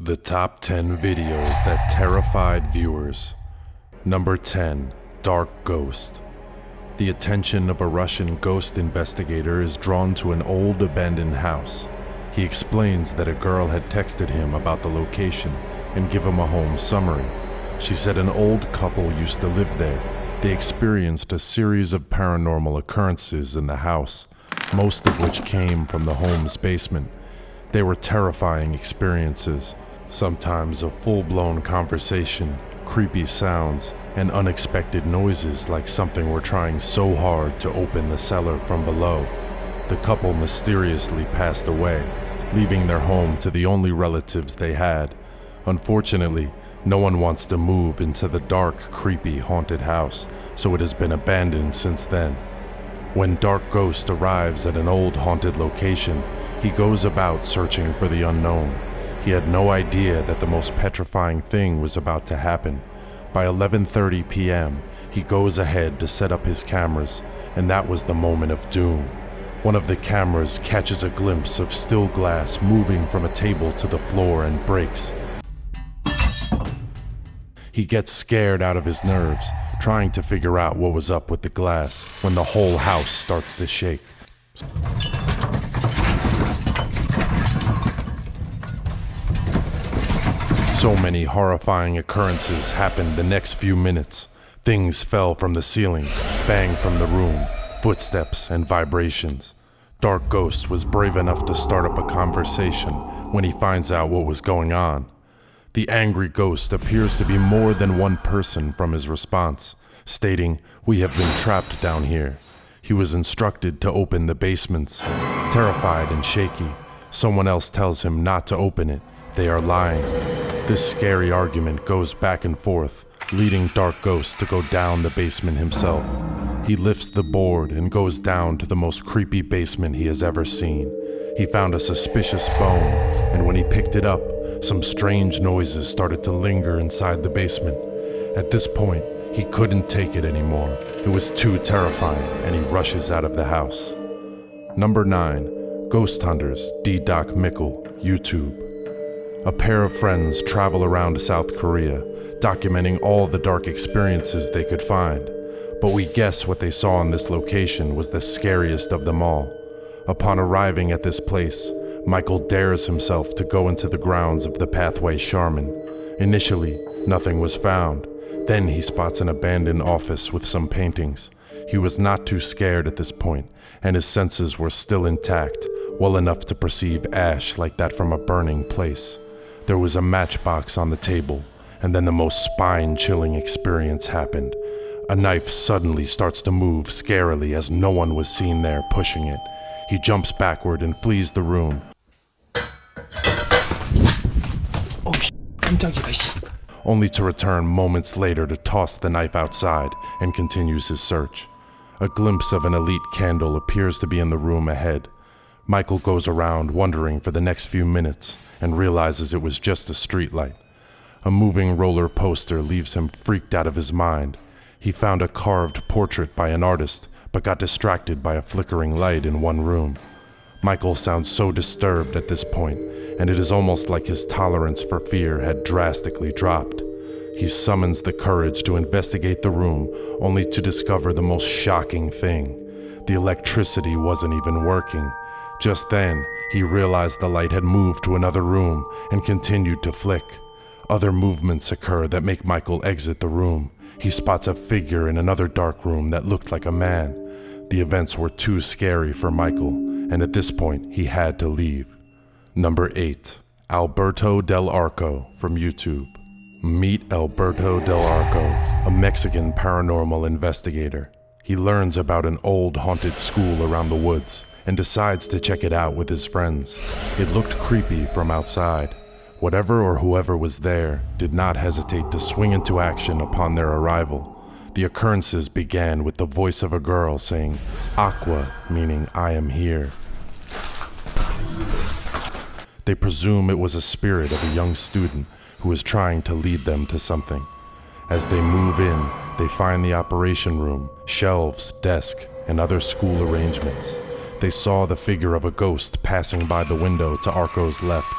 The top 10 videos that terrified viewers. Number 10, Dark Ghost. The attention of a Russian ghost investigator is drawn to an old abandoned house. He explains that a girl had texted him about the location and give him a home summary. She said an old couple used to live there. They experienced a series of paranormal occurrences in the house, most of which came from the home's basement. They were terrifying experiences, sometimes a full-blown conversation, creepy sounds, and unexpected noises like something were trying so hard to open the cellar from below. The couple mysteriously passed away, leaving their home to the only relatives they had. Unfortunately, no one wants to move into the dark, creepy, haunted house, so it has been abandoned since then. When Dark Ghost arrives at an old haunted location, he goes about searching for the unknown. He had no idea that the most petrifying thing was about to happen. By 11:30 p.m., he goes ahead to set up his cameras, and that was the moment of doom. One of the cameras catches a glimpse of still glass moving from a table to the floor and breaks. He gets scared out of his nerves, trying to figure out what was up with the glass, when the whole house starts to shake. So many horrifying occurrences happened the next few minutes. Things fell from the ceiling, banged from the room, footsteps and vibrations. Dark Ghost was brave enough to start up a conversation when he finds out what was going on. The angry ghost appears to be more than one person from his response, stating, "We have been trapped down here." He was instructed to open the basements. Terrified and shaky, someone else tells him not to open it. They are lying. This scary argument goes back and forth, leading Dark Ghost to go down the basement himself. He lifts the board and goes down to the most creepy basement he has ever seen. He found a suspicious bone, and when he picked it up, some strange noises started to linger inside the basement. At this point, he couldn't take it anymore. It was too terrifying, and he rushes out of the house. Number 9, Ghost Hunters, D. Doc Mickle, YouTube. A pair of friends travel around South Korea, documenting all the dark experiences they could find. But we guess what they saw in this location was the scariest of them all. Upon arriving at this place, Michael dares himself to go into the grounds of the Pathway Shaman. Initially, nothing was found. Then he spots an abandoned office with some paintings. He was not too scared at this point, and his senses were still intact, well enough to perceive ash like that from a burning place. There was a matchbox on the table, and then the most spine-chilling experience happened. A knife suddenly starts to move scarily as no one was seen there pushing it. He jumps backward and flees the room, only to return moments later to toss the knife outside and continues his search. A glimpse of an elite candle appears to be in the room ahead. Michael goes around wondering for the next few minutes and realizes it was just a streetlight. A moving roller poster leaves him freaked out of his mind. He found a carved portrait by an artist, but got distracted by a flickering light in one room. Michael sounds so disturbed at this point, and it is almost like his tolerance for fear had drastically dropped. He summons the courage to investigate the room, only to discover the most shocking thing. The electricity wasn't even working. Just then, he realized the light had moved to another room and continued to flick. Other movements occur that make Michael exit the room. He spots a figure in another dark room that looked like a man. The events were too scary for Michael, and at this point, he had to leave. Number 8, Alberto del Arco from YouTube. Meet Alberto del Arco, a Mexican paranormal investigator. He learns about an old haunted school around the woods and decides to check it out with his friends. It looked creepy from outside. Whatever or whoever was there did not hesitate to swing into action upon their arrival. The occurrences began with the voice of a girl saying, "Aqua," meaning "I am here." They presume it was a spirit of a young student who is trying to lead them to something. As they move in, they find the operation room, shelves, desk, and other school arrangements. They saw the figure of a ghost passing by the window to Arco's left.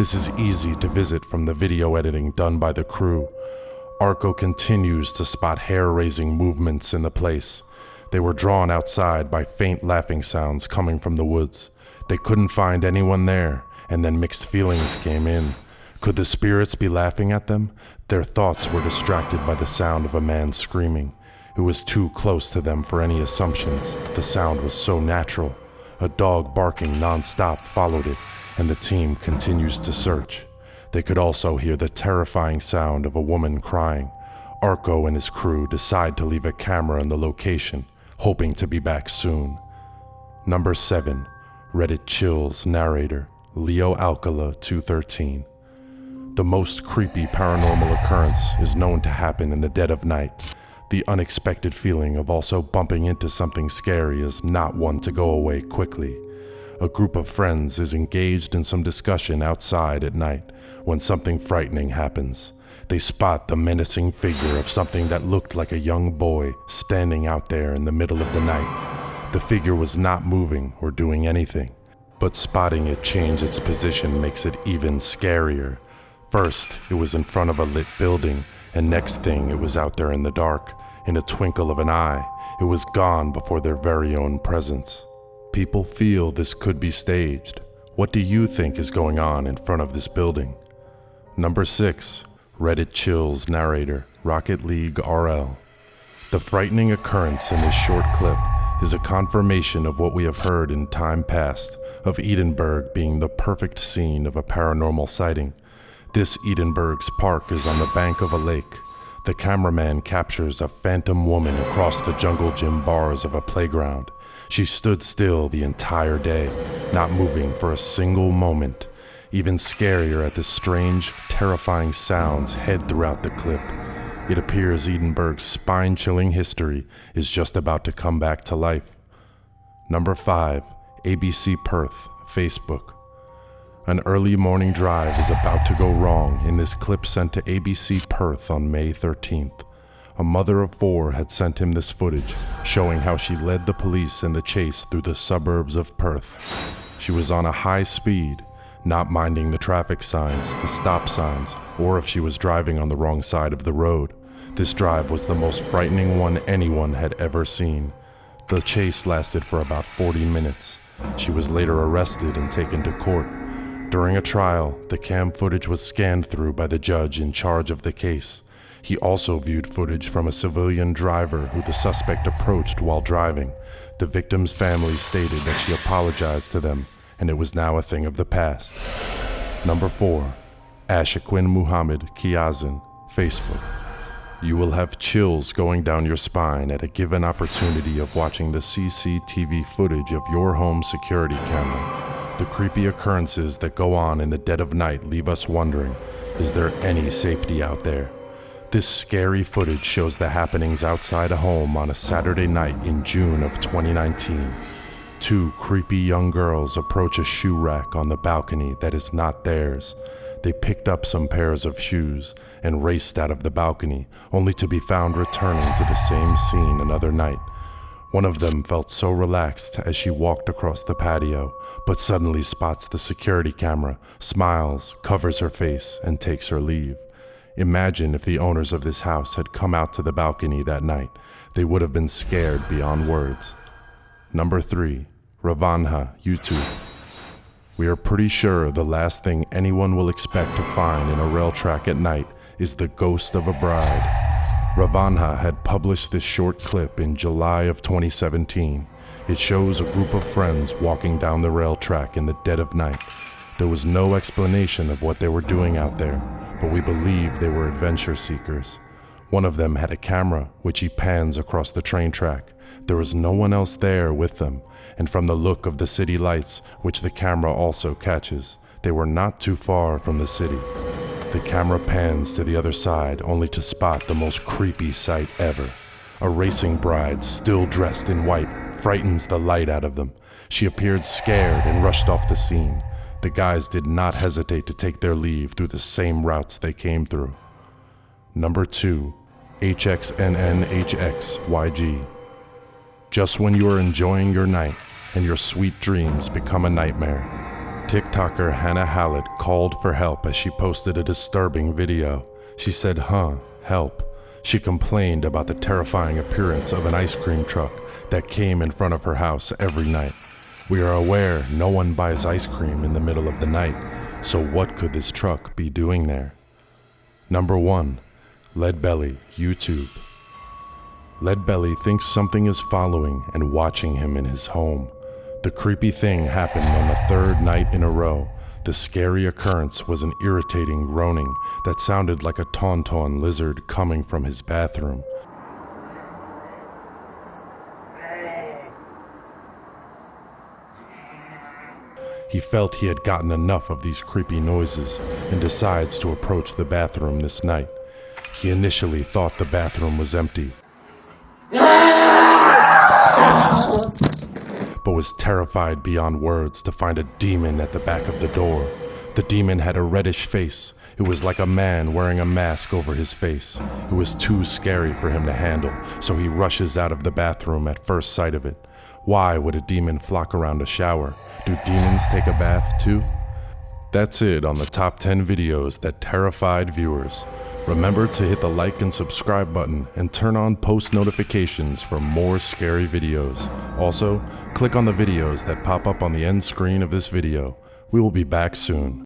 This is easy to visit from the video editing done by the crew. Arco continues to spot hair-raising movements in the place. They were drawn outside by faint laughing sounds coming from the woods. They couldn't find anyone there, and then mixed feelings came in. Could the spirits be laughing at them? Their thoughts were distracted by the sound of a man screaming. It was too close to them for any assumptions. The sound was so natural. A dog barking non-stop followed it, and the team continues to search. They could also hear the terrifying sound of a woman crying. Arco and his crew decide to leave a camera in the location, hoping to be back soon. Number 7, Reddit Chills narrator, Leo Alcala 213. The most creepy paranormal occurrence is known to happen in the dead of night. The unexpected feeling of also bumping into something scary is not one to go away quickly. A group of friends is engaged in some discussion outside at night when something frightening happens. They spot the menacing figure of something that looked like a young boy standing out there in the middle of the night. The figure was not moving or doing anything, but spotting it change its position makes it even scarier. First, it was in front of a lit building, and next thing, it was out there in the dark. In a twinkle of an eye, it was gone before their very own presence. People feel this could be staged. What do you think is going on in front of this building? Number 6, Reddit Chills narrator, Rocket League RL. The frightening occurrence in this short clip is a confirmation of what we have heard in time past, of Edinburgh being the perfect scene of a paranormal sighting. This Edinburgh's park is on the bank of a lake. The cameraman captures a phantom woman across the jungle gym bars of a playground. She stood still the entire day, not moving for a single moment. Even scarier at the strange, terrifying sounds head throughout the clip. It appears Edinburgh's spine-chilling history is just about to come back to life. Number 5, ABC Perth, Facebook. An early morning drive is about to go wrong in this clip sent to ABC Perth on May 13th. A mother of 4 had sent him this footage, showing how she led the police in the chase through the suburbs of Perth. She was on a high speed, not minding the traffic signs, the stop signs, or if she was driving on the wrong side of the road. This drive was the most frightening one anyone had ever seen. The chase lasted for about 40 minutes. She was later arrested and taken to court. During a trial, the cam footage was scanned through by the judge in charge of the case. He also viewed footage from a civilian driver who the suspect approached while driving. The victim's family stated that she apologized to them, and it was now a thing of the past. Number 4, Ashaquin Muhammad Kiazan, Facebook. You will have chills going down your spine at a given opportunity of watching the CCTV footage of your home security camera. The creepy occurrences that go on in the dead of night leave us wondering, is there any safety out there? This scary footage shows the happenings outside a home on a Saturday night in June of 2019. 2 creepy young girls approach a shoe rack on the balcony that is not theirs. They picked up some pairs of shoes and raced out of the balcony, only to be found returning to the same scene another night. One of them felt so relaxed as she walked across the patio, but suddenly spots the security camera, smiles, covers her face, and takes her leave. Imagine if the owners of this house had come out to the balcony that night. They would have been scared beyond words. Number 3, Ravanha, YouTube. We are pretty sure the last thing anyone will expect to find in a rail track at night is the ghost of a bride. Ravanha had published this short clip in July of 2017. It shows a group of friends walking down the rail track in the dead of night. There was no explanation of what they were doing out there, but we believe they were adventure seekers. One of them had a camera, which he pans across the train track. There was no one else there with them, and from the look of the city lights, which the camera also catches, they were not too far from the city. The camera pans to the other side only to spot the most creepy sight ever. A racing bride, still dressed in white, frightens the light out of them. She appeared scared and rushed off the scene. The guys did not hesitate to take their leave through the same routes they came through. Number 2, HXNNHXYG. Just when you are enjoying your night and your sweet dreams become a nightmare. TikToker Hannah Hallett called for help as she posted a disturbing video. She said, help. She complained about the terrifying appearance of an ice cream truck that came in front of her house every night. We are aware no one buys ice cream in the middle of the night, so what could this truck be doing there? Number 1. Leadbelly, YouTube. Leadbelly thinks something is following and watching him in his home. The creepy thing happened on the 3rd night in a row. The scary occurrence was an irritating groaning that sounded like a tauntaun lizard coming from his bathroom. He felt he had gotten enough of these creepy noises and decides to approach the bathroom this night. He initially thought the bathroom was empty, but was terrified beyond words to find a demon at the back of the door. The demon had a reddish face. It was like a man wearing a mask over his face. It was too scary for him to handle, so he rushes out of the bathroom at first sight of it. Why would a demon flock around a shower? Do demons take a bath too? That's it on the top 10 videos that terrified viewers. Remember to hit the like and subscribe button and turn on post notifications for more scary videos. Also, click on the videos that pop up on the end screen of this video. We will be back soon.